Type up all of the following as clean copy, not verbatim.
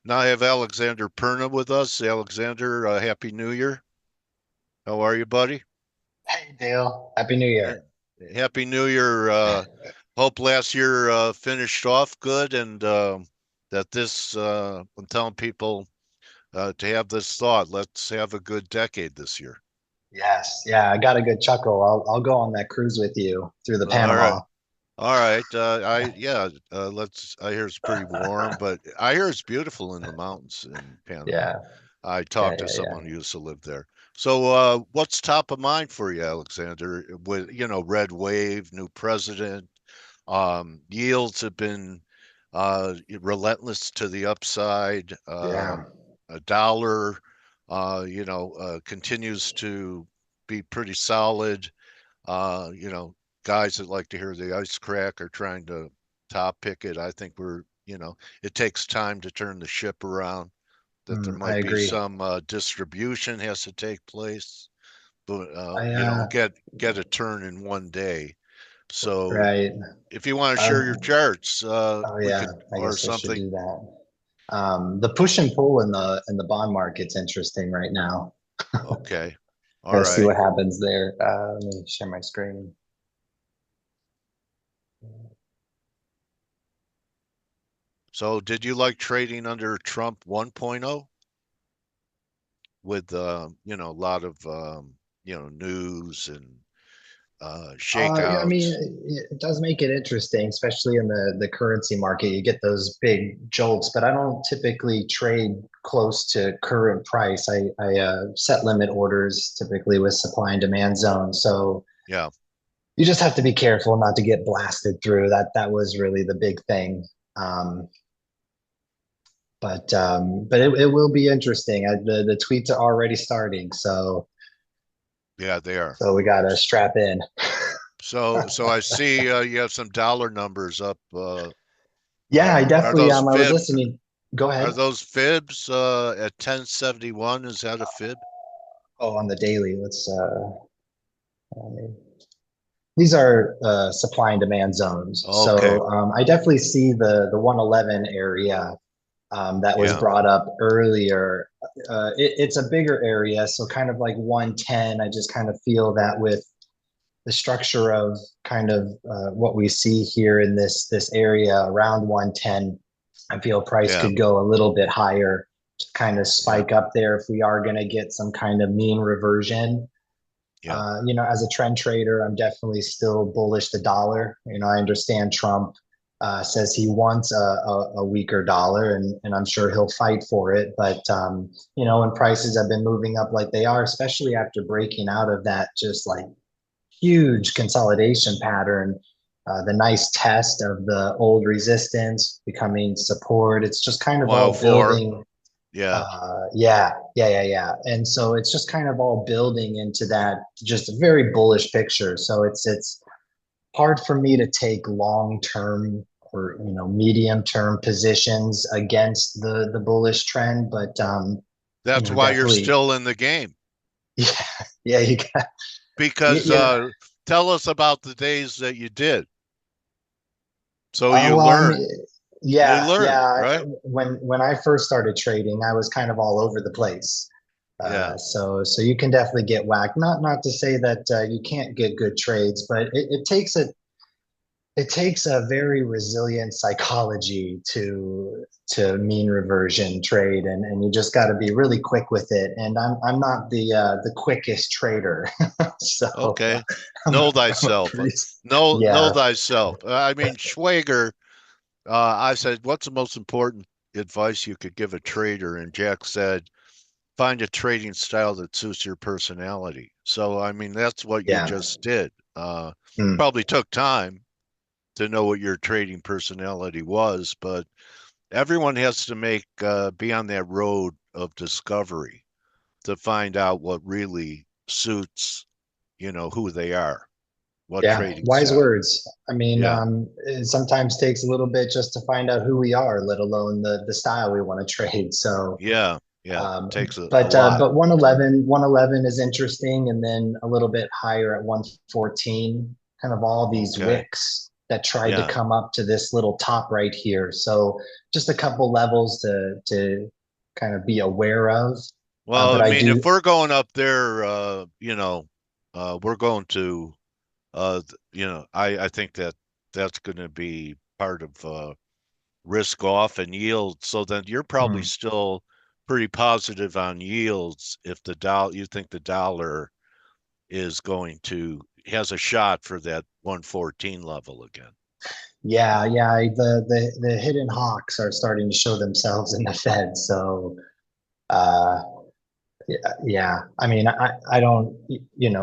Now I have Alexander Perna with us. Alexander, Happy New Year. How are you, buddy? Hey Dale, Happy New Eh, Year. Happy New Year. Hope last year finished off good and that I'm telling people to have this thought. Let's have a good decade this year. Yes, yeah, I got a good chuckle. I'll go on that cruise with you through the All right. Panama. All right. I hear it's pretty warm, but I hear it's beautiful in the mountains in Panama. Yeah, I yeah, talked to yeah, yeah. someone who used to live there. So, what's top of mind for you, Alexander? With, red wave, new president, yields have been relentless to the upside. Yeah. A dollar, continues to be pretty solid. Uh, you know, Guys that like to hear the ice crack are trying to top pick it. I think it takes time to turn the ship around, that there I might be agree. some distribution has to take place, but I you don't get a turn in one day. So right. if you want to share your Um, charts, oh we yeah, could I or guess I should something. do that. The push and pull in the bond market's interesting right now. Okay, all Gotta see right. what happens there. Let me share my screen. So did you like trading under Trump 1.0 with a lot of news and Yeah, I mean, shakeouts? it does make it interesting, especially in the currency market. You get those big jolts, but I don't typically trade close to current price. I set limit orders typically with supply and demand zones. So Yeah. you just have to be careful not to get blasted through. That was really the big thing. Um, but it will be interesting. The tweets are already starting, Yeah, they are. so we got to strap in. So I see you have some dollar numbers up. Yeah, I Are definitely those I was fibs? listening. Go Are ahead. those fibs at 1071? Is that a fib? Oh, on the daily, let these are supply and demand zones. Okay. So I definitely see the 111 area that was Yeah. brought up earlier. It's a bigger area, so kind of like 110. I just kind of feel that with the structure of kind of what we see here in this area around 110, I feel price Yeah. could go a little bit higher, kind of Yeah. spike up there if we are going to get some kind of mean reversion. Yeah. As a trend trader, I'm definitely still bullish the dollar. I understand Trump says he wants a weaker dollar, and I'm sure he'll fight for it. But when prices have been moving up like they are, especially after breaking out of that just like huge consolidation pattern, the nice test of the old resistance becoming support, it's just kind of all 104. building. Yeah. Yeah. And so it's just kind of all building into that just a very bullish picture. So it's hard for me to take long term or medium term positions against the bullish trend, but That's why you're definitely, still in the game. yeah, yeah, you got you, Because you know. tell us about the days that you did. So you Well, I learned. mean, You yeah, learned, yeah. right? When I first started trading, I was kind of all over the place. Yeah. So you can definitely get whacked. Not to say that you can't get good trades, but it takes a very resilient psychology to mean reversion trade, and you just got to be really quick with it. And I'm not the quickest trader, so Okay. I'm, Know I'm a thyself. pretty Know yeah. thyself. I mean, Schwager, I said, what's the most important advice you could give a trader? And Jack said, find a trading style that suits your personality. So, I mean, that's what you Yeah. just did. Mm. Probably took time to know what your trading personality was, but everyone has to be on that road of discovery to find out what really suits, who they are, what Yeah, trading wise style. words. I mean, Yeah. it sometimes takes a little bit just to find out who we are, let alone the style we want to trade. So, Yeah. Yeah. um, Takes a but lot. 111 is interesting, and then a little bit higher at 114. Kind of all these Okay. wicks. that tried to Yeah. come up to this little top right here. So just a couple levels to kind of be aware of. Well, But I I mean, do. if we're going up there, we're going to, I think that that's going to be part of risk off and yield. So then you're probably Mm. still pretty positive on yields if you think the dollar is going to has a shot for that 114 level again. Yeah, yeah. The hidden hawks are starting to show themselves in the Fed. So uh, yeah. I mean, I don't,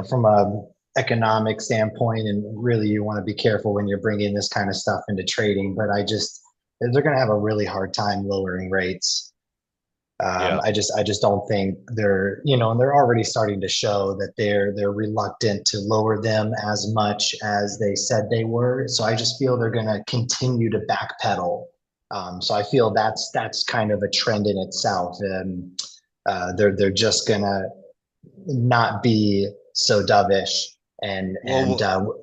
from a economic standpoint, and really you want to be careful when you're bringing this kind of stuff into trading. But they're going to have a really hard time lowering rates. Yeah. I just don't think and they're already starting to show that they're reluctant to lower them as much as they said they were. So I just feel they're going to continue to backpedal. So I feel that's kind of a trend in itself. And they're just gonna not be so dovish and Well,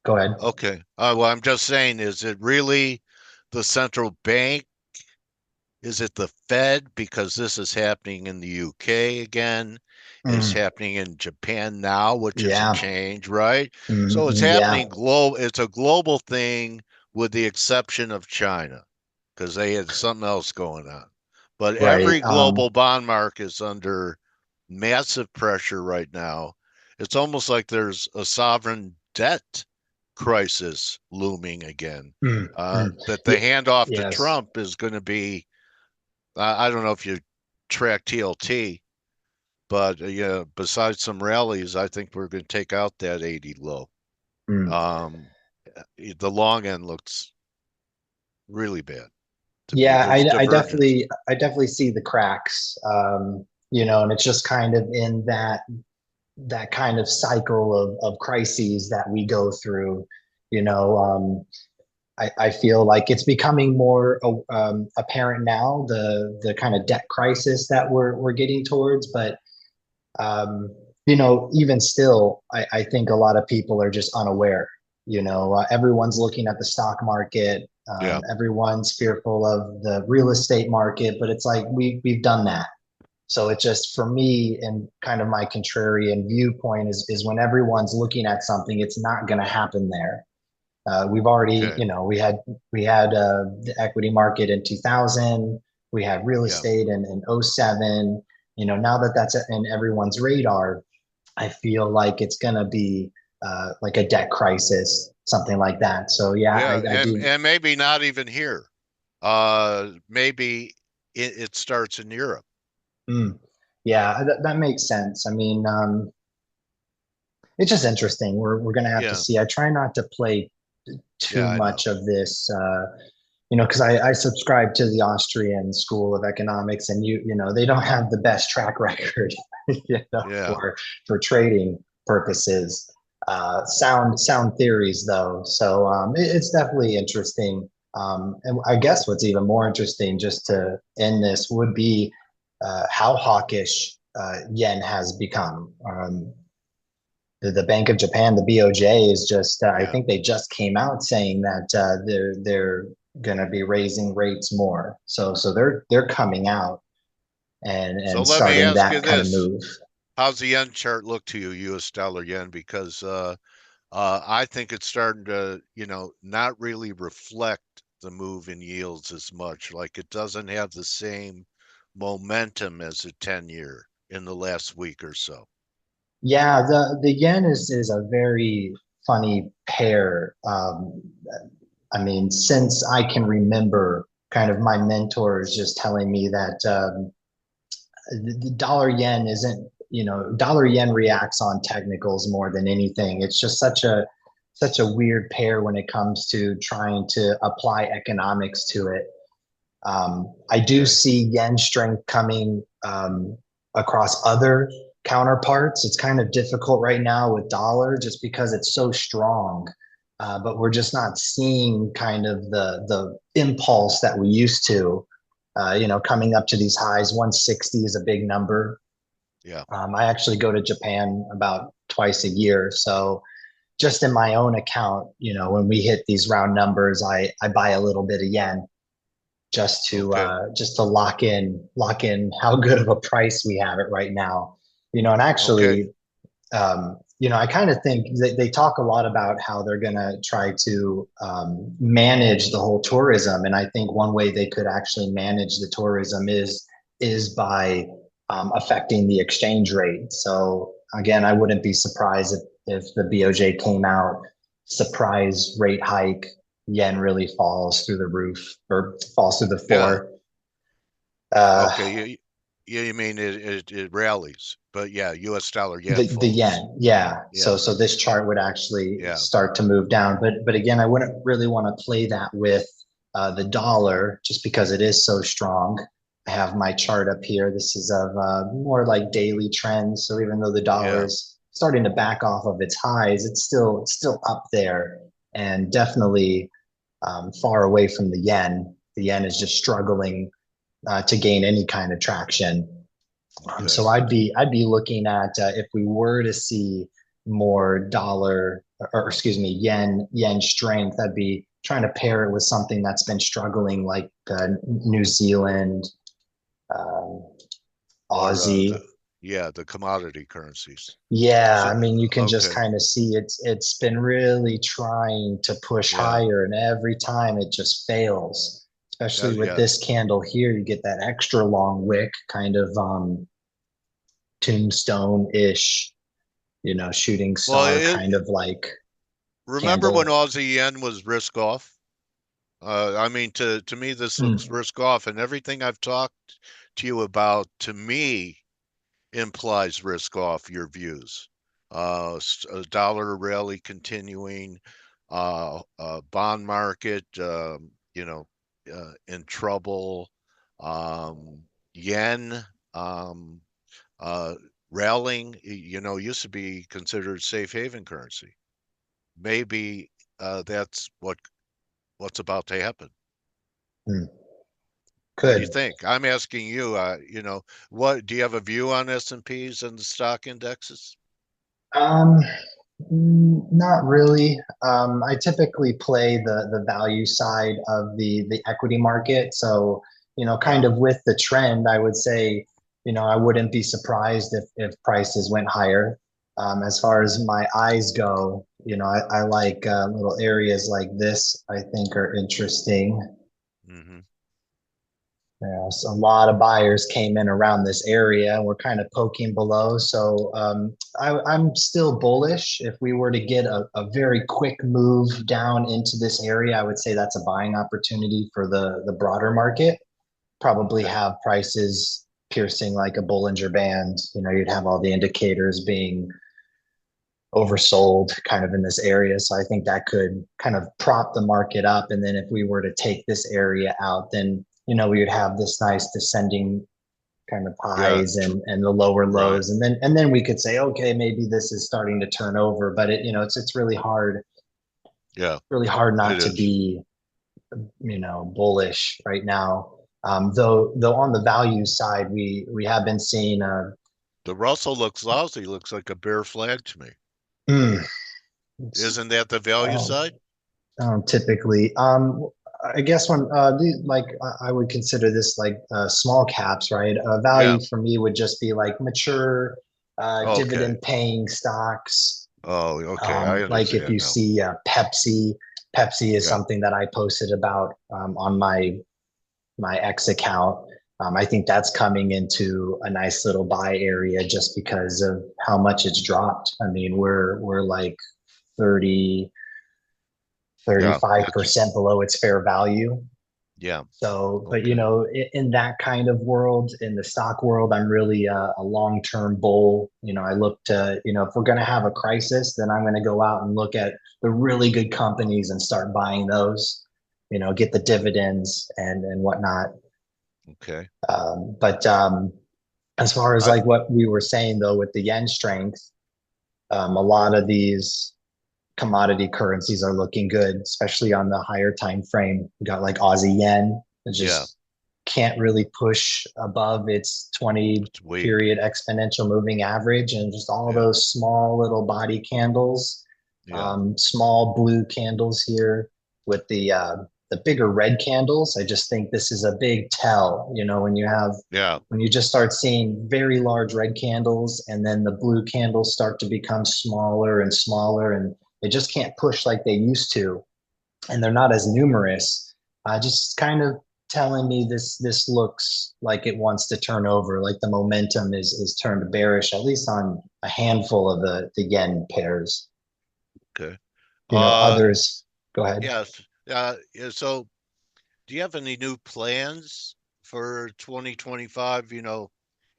go ahead. okay. Well, I'm just saying, is it really the central bank? Is it the Fed? Because this is happening in the UK again. It's Mm, happening in Japan now, which is a yeah. change, right? So it's Yeah. happening it's a global thing with the exception of China because they had something else going on. But Right. every global bond market is under massive pressure right now. It's almost like there's a sovereign debt crisis looming again. mm, mm. That the Yeah, handoff to yes. Trump is going to be I don't know if you track TLT, but yeah, besides some rallies, I think we're going to take out that 80 low. Mm. Um, the long end looks really bad to me. Yeah, There's divergence. I definitely see the cracks. And it's just kind of in that kind of cycle of crises that we go through. You know, I feel like it's becoming more apparent now the kind of debt crisis that we're getting towards. But even still, I think a lot of people are just unaware. Everyone's looking at the stock market. Yeah. Everyone's fearful of the real estate market, but it's like we've done that. So it just for me and kind of my contrarian viewpoint is when everyone's looking at something, it's not going to happen there. We've already, Okay. we had the equity market in 2000. We had real Yeah. estate in '07. Now that that's in everyone's radar, I feel like it's going to be like a debt crisis, something like that. So yeah, Yeah. I And, do. and maybe not even here. Maybe it starts in Europe. Mm, yeah, that makes sense. I mean, it's just interesting. We're going to have to Yeah. see. I try not to play Yeah. too I know. much of this. Because I subscribe to the Austrian School of Economics, and they don't have the best track record, Yeah. for trading purposes. Sound theories though, so it's definitely interesting. And I guess what's even more interesting, just to end this, would be how hawkish yen has become. The Bank of Japan, the BOJ, is just I Yeah. think they just came out saying that they're going to be raising rates more. So they're coming out So and let me starting ask you that kind of this. move. How's the yen chart look to you, US dollar yen? Because I think it's starting to, not really reflect the move in yields as much. Like it doesn't have the same momentum as a 10-year in the last week or so. Yeah, the yen is a very funny pair. I mean, since I can remember, kind of my mentors just telling me that the dollar yen isn't, dollar yen reacts on technicals more than anything. It's just such a weird pair when it comes to trying to apply economics to it. I do Okay. see yen strength coming across other counterparts. It's kind of difficult right now with dollar just because it's so strong. But we're just not seeing kind of the impulse that we used to. Coming up to these highs, 160 is a big number. Yeah. I actually go to Japan about twice a year, so just in my own account, when we hit these round numbers, I buy a little bit of yen Okay. just to lock in how good of a price we have it right now. And Okay. actually, I kind of think they talk a lot about how they're going to try to manage the whole tourism, and I think one way they could actually manage the tourism is by affecting the exchange rate. So again, I wouldn't be surprised if the BOJ came out, surprise rate hike, yen really falls through the roof or falls through the Yeah. floor. Uh, Okay. You mean it rallies, but yeah, U.S. dollar yen the falls. yen, yeah. Yeah. So this chart would actually Yeah. start to move down, but again, I wouldn't really want to play that with the dollar just because it is so strong. I have my chart up here. This is of more like daily trends. So even though the dollar Yeah. is starting to back off of its highs, it's still up there and definitely far away from the yen. The yen is just struggling to gain any kind of traction. Okay. So I'd be looking at if we were to see more dollar or excuse me yen strength, I'd be trying to pair it with something that's been struggling like New Zealand, um, Or Aussie. the commodity currencies. Yeah, So I mean you can just okay. kind of see it's been really trying to push Yeah. higher, and every time it just fails. Especially with Yeah. this candle here, you get that extra long wick, kind of tombstone-ish, shooting Well, star kind of like remember when candle. Aussie yen was risk off? I mean, to me, this looks Mm, risk off, and everything I've talked to you about, to me, implies risk off your views. A dollar rally continuing, bond market, in trouble, yen, um, uh, rallying, used to be considered safe haven currency. Maybe that's what's about to happen. mm, What do you could. think? I'm asking you, what do you have a view on S&Ps and the stock indexes? Um, Not really. I typically play the value side of the equity market. So, kind Yeah. of with the trend, I would say, I wouldn't be surprised if prices went higher. As far as my eyes go, I like little areas like this, I think are interesting. Hmm. Yeah, so a lot of buyers came in around this area and we're kind of poking below. So I'm still bullish. If we were to get a very quick move down into this area, I would say that's a buying opportunity for the broader market. Probably Okay. have prices piercing like a Bollinger Band. You'd have all the indicators being oversold kind of in this area. So I think that could kind of prop the market up. And then if we were to take this area out, then we would have this nice descending kind of Yeah. highs and the lower Right. lows. And then we could say, okay, maybe this is starting to turn over. But it's Yeah. really hard It not to is. be, bullish right now. Though on the value side, we have been seeing The Russell looks lousy. Looks like a bear flag to me. mm, Isn't that the value um, side? typically. I guess when like I would consider this like small caps, right? Yeah. Value for me would just be like mature, Okay. dividend paying stocks. Oh, okay. I Like if understand you now. see Pepsi is Yeah. something that I posted about on my X account. I think that's coming into a nice little buy area just because of how much it's dropped. I mean, we're like 30 Yeah. thirty-five It's percent below its fair value. yeah. So, but Okay. in that kind of world, in the stock world, I'm really a long-term bull. I look to, if we're going to have a crisis, then I'm going to go out and look at the really good companies and start buying those, get the dividends and whatnot. Okay. But as far as I like what we were saying though, with the yen strength, a lot of these commodity currencies are looking good, especially on the higher time frame. We got like Aussie yen. It yeah. just can't really push above its 20 It's weak. period exponential moving average, and just all Yeah. those small little body candles. Yeah. Small blue candles here with the bigger red candles. I just think this is a big tell, Yeah. when you just start seeing very large red candles and then the blue candles start to become smaller and smaller and they just can't push like they used to and they're not as numerous, just kind of telling me this looks like it wants to turn over, like the momentum is turned bearish, at least on a handful of the yen pairs. Okay. Uh, Others, go ahead. yes. Yeah, so do you have any new plans for 2025?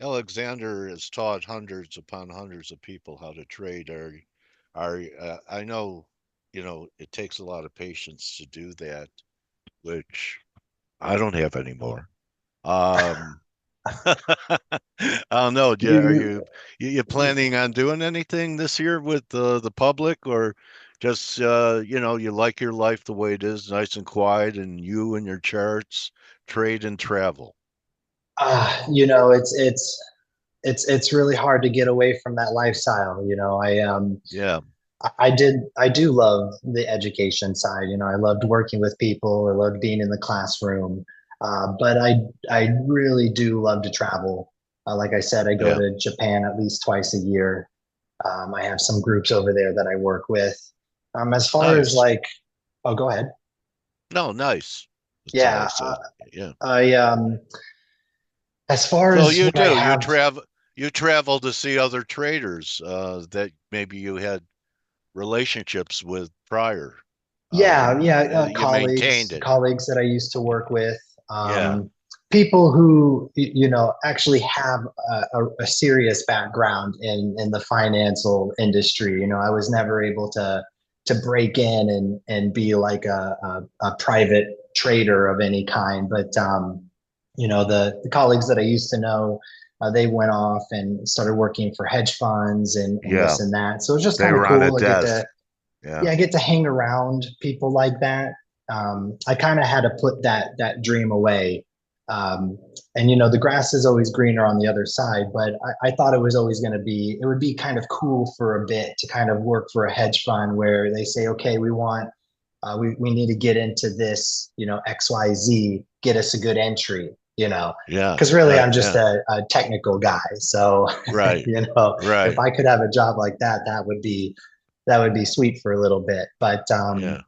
Alexander has taught hundreds upon hundreds of people how to trade. I know, it takes a lot of patience to do that, which I don't have anymore. Um, I don't know. Are You, you planning on doing anything this year with the public, or just you like your life the way it is, nice and quiet, and you and your charts, trade and travel? it's really hard to get away from that lifestyle. Yeah, I do love the education side. I loved working with people. I loved being in the classroom. But I really do love to travel. Like I said, I go yeah, to Japan at least twice a year. I have some groups over there that I work with. As far as nice. like, oh, go ahead. No, nice. That's all I Yeah, said. Yeah. I as far So as you what I do, have, you travel to see other traders that maybe you had relationships with prior. yeah, You maintained it. colleagues that I used to work with, Yeah, people who actually have a serious background in the financial industry. I was never able to break in and be like a private trader of any kind, but the colleagues that I used to know. They went off and started working for hedge funds and yeah. this and that. So it's just They kind of were on a cool. I get desk. to Yeah, yeah, I get to hang around people like that. I kind of had to put that dream away. Um, and the grass is always greener on the other side, but I thought it was always going to be, it would be kind of cool for a bit to kind of work for a hedge fund where they say, okay, we need to get into this, XYZ, get us a good entry, yeah, because really I'm just yeah. a technical guy. So, Right, if right. I could have a job like that, that would be sweet for a little bit. But Yeah,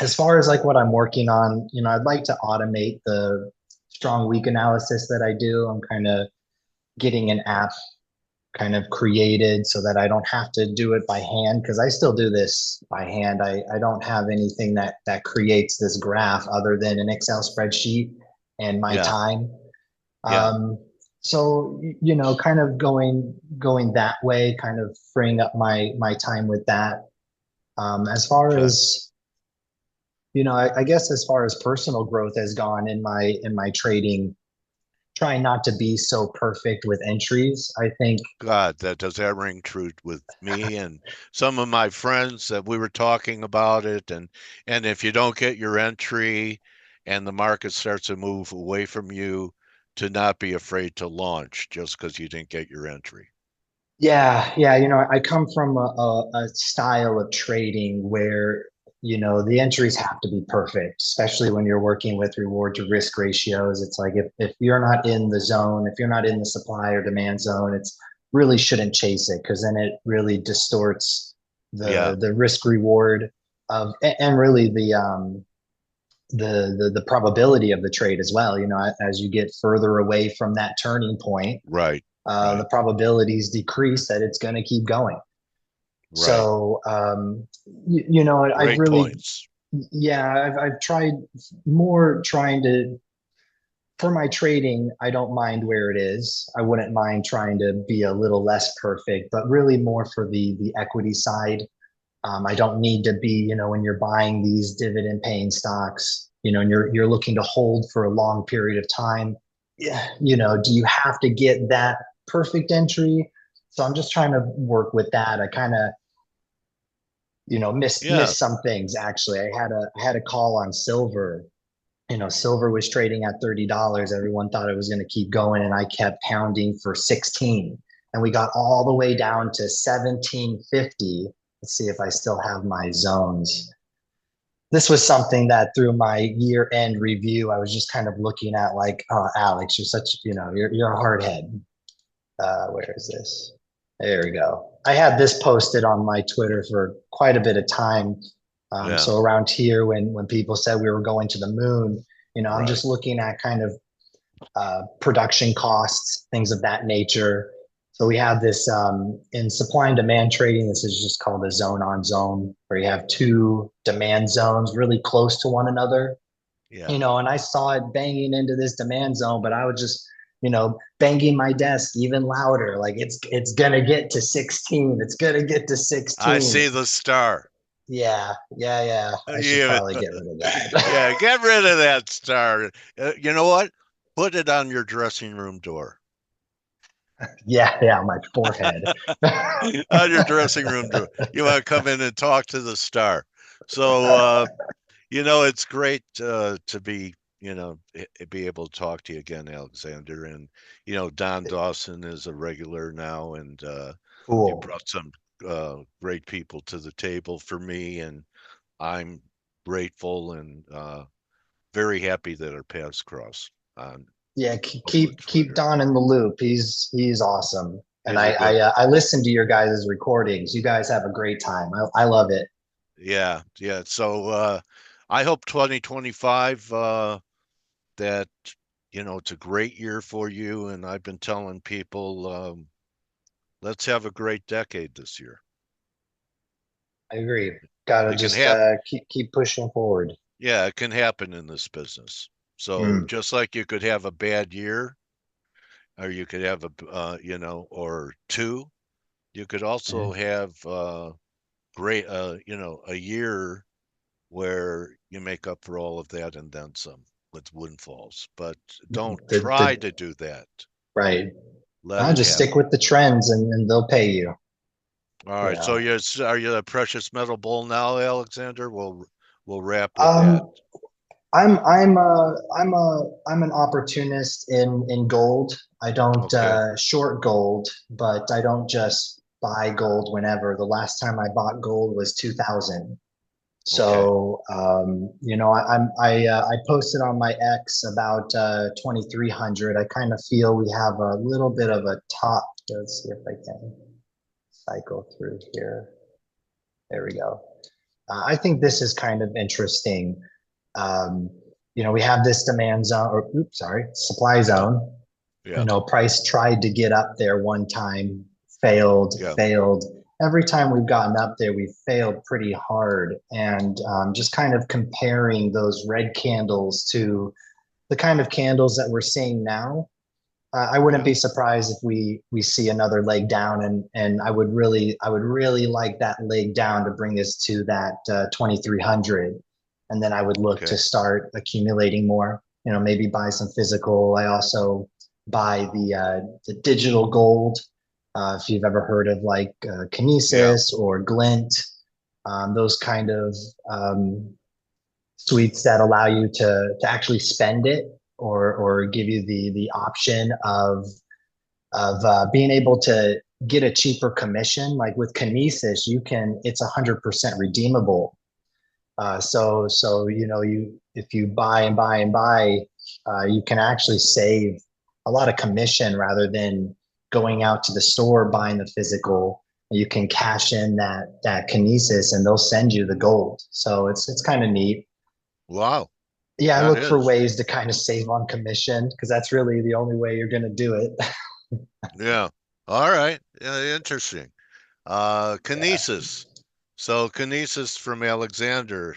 as far as like what I'm working on, I'd like to automate the strong week analysis that I do. I'm kind of getting an app kind of created so that I don't have to do it by hand because I still do this by hand. I don't have anything that creates this graph other than an Excel spreadsheet and my yeah, time. yeah. Um, so kind of going that way, kind of freeing up my time with that. As far Okay. as I guess as far as personal growth has gone in my trading, trying not to be so perfect with entries. I think, God, does that ring true with me and some of my friends that we were talking about it, and if you don't get your entry and the market starts to move away from you, to not be afraid to launch just because you didn't get your entry. yeah, I come from a style of trading where the entries have to be perfect, especially when you're working with reward to risk ratios. It's like if you're not in the zone, if you're not in the supply or demand zone, it's really shouldn't chase it because then it really distorts Yeah, the risk reward of and really the probability of the trade as well. As you get further away from that turning point, right, the right, probabilities decrease that it's going to keep going. right. So, I've Great really, points. yeah, I've tried more trying to, for my trading, I don't mind where it is. I wouldn't mind trying to be a little less perfect, but really more for the equity side. I don't need to be, when you're buying these dividend paying stocks, and you're looking to hold for a long period of time. Yeah, do you have to get that perfect entry? So I'm just trying to work with that. I kind of, missed Yes. some things actually. I had a call on silver. Silver was trading at $30. Everyone thought it was going to keep going, and I kept pounding for 16. And we got all the way down to 17.50 Let's see if I still have my zones. This was something that through my year end review, I was just kind of looking at like, oh, Alex, you're such, you're a hard head. Where is this? There we go. I had this posted on my Twitter for quite a bit of time. Yeah, So around here, when people said we were going to the moon, I'm right. just looking at kind of production costs, things of that nature. So we have this in supply and demand trading. This is just called a zone on zone, where you have two demand zones really close to one another. Yeah. And I saw it banging into this demand zone, but I was just, banging my desk even louder. Like it's gonna get to 16. It's gonna get to I 16. see the star. Yeah, yeah, yeah. I should Yeah, probably get rid of that. yeah, get rid of that star. You know what? Put it on your dressing room door. Yeah, yeah, my forehead. On your dressing room door. You want to come in and talk to the star. So, it's great to be, be able to talk to you again, Alexander. And, Don Dawson is a regular now, and you Cool. brought some great people to the table for me, and I'm grateful and very happy that our paths cross on Yeah, over keep Twitter. Don in the loop. He's awesome, and He's a good, I listen to your guys' recordings. You guys have a great time. I love it. yeah, yeah. So I hope 2025 that it's a great year for you. And I've been telling people, let's have a great decade this year. I agree. Gotta It can just happen. keep pushing forward. Yeah, it can happen in this business. So Mm, just like you could have a bad year, or you could have or two, you could also mm. have great, a year where you make up for all of that and then some with windfalls. But don't try The to do that. right. Let I'll it just stick happen. with the trends, and they'll pay you. All You right. So know. are you a precious metal bull now, Alexander? We'll wrap with that. Um, I'm an opportunist in gold. I don't Okay. short gold, but I don't just buy gold whenever. The last time I bought gold was 2000. Okay. So I posted on my X about 2300. I kind of feel we have a little bit of a top. Let's see if I can cycle through here. There we go. I think this is kind of interesting. Um, we have this demand zone, or oops, sorry, supply Yeah. zone. Yeah. Price tried to get up there one time, failed, Yeah. failed. Every time we've gotten up there, we've failed pretty hard. And just kind of comparing those red candles to the kind of candles that we're seeing now, I wouldn't Yeah. be surprised if we see another leg down, and I would really like that leg down to bring us to that 2300, and then I would look to Okay. start accumulating more. Maybe buy some physical. I also buy the digital gold. If you've ever heard of like Yeah. Kinesis or Glint, those kind of suites that allow you to actually spend it, or give you the option of being able to get a cheaper commission. Like with Kinesis, it's 100% redeemable. So you if you buy and buy and buy, you can actually save a lot of commission rather than going out to the store buying the physical. You can cash in that Kinesis, and they'll send you the gold. So it's kind of neat. Wow. Yeah, I That look for is. ways to kind of save on commission, because that's really the only way you're going to do it. Yeah. All right. Yeah, interesting. Yeah, Kinesis. So Kinesis from Alexander.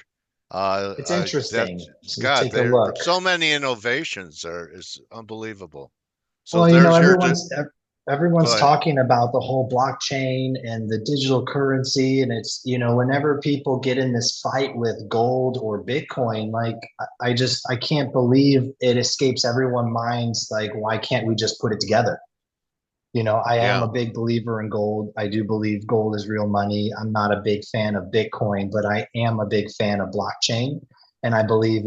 it's That's interesting. You God. take a There look. so many innovations. There is unbelievable. So Well, there's your. Go everyone's ahead. talking about the whole blockchain and the digital currency, and it's whenever people get in this fight with gold or Bitcoin, like I can't believe it escapes everyone's minds. Like, why can't we just put it together? I am Yeah. a big believer in gold. I do believe gold is real money. I'm not a big fan of Bitcoin, but I am a big fan of blockchain. And I believe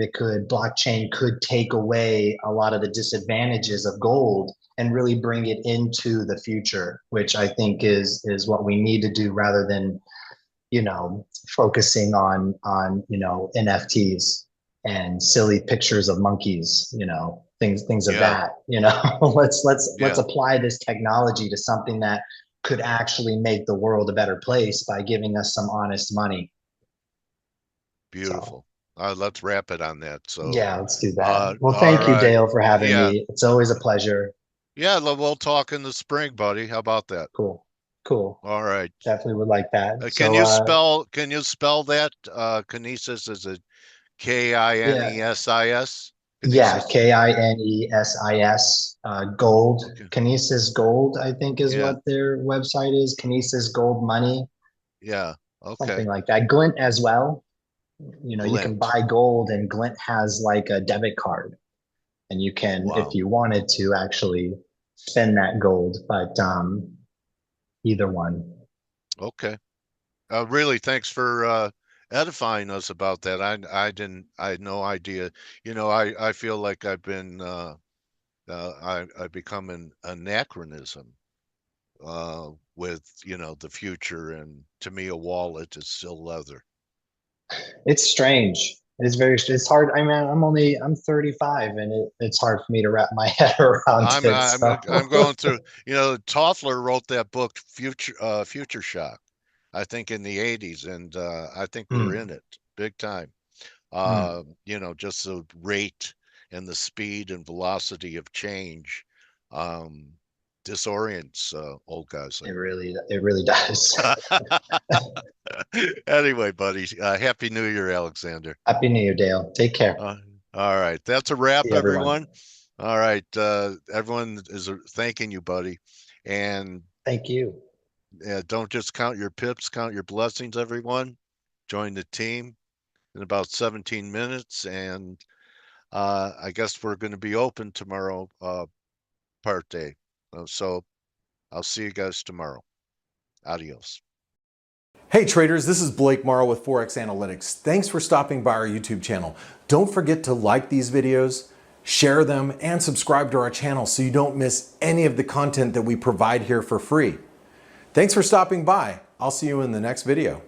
blockchain could take away a lot of the disadvantages of gold and really bring it into the future, which I think is what we need to do, rather than focusing on NFTs and silly pictures of monkeys, things of Yeah. that. Let's Yeah. apply this technology to something that could actually make the world a better place by giving us some honest money. So Beautiful. Let's wrap it on that. So, yeah, let's do that. Well, all thank you, right. Dale, for having Yeah. me. It's always a pleasure. Yeah. We'll talk in the spring, buddy. How about that? Cool. Cool. All right. Definitely would like that. Can So you spell that? Kinesis, is it yeah, Kinesis? yeah, Kinesis? Kinesis, gold. Okay. Kinesis Gold, I think is Yeah. what their website is. Kinesis Gold Money, Yeah. Okay. something like that. Glint as well. You can Glint. buy gold and Glint has like a debit card and you can, if Wow. you wanted to actually spend that gold, but either one. Okay. Really, thanks for edifying us about that. I had no idea. I feel like I've been I become an anachronism with the future, and to me a wallet is still leather. It's strange. It's hard. I mean, I'm 35 and it's hard for me to wrap my head around I'm it. I'm So, I'm going through. Toffler wrote that book, Future Shock, I think in the '80s, and I think we're mm, in it big time. mm, Just the rate and the speed and velocity of change um, disorients old guys like me. it really does. Anyway, buddy, Happy New Year, Alexander. Happy New Year, Dale. Take care. Uh, all right, that's a See wrap, everyone. everyone. All right, everyone is thanking you, buddy, and Thank you. don't just count your pips, count your blessings, everyone. Join the team in about 17 minutes, and I guess we're going to be open tomorrow, part day. So I'll see you guys tomorrow. Adios. Hey traders, this is Blake Morrow with Forex Analytix. Thanks for stopping by our YouTube channel. Don't forget to like these videos, share them, and subscribe to our channel so you don't miss any of the content that we provide here for free. Thanks for stopping by. I'll see you in the next video.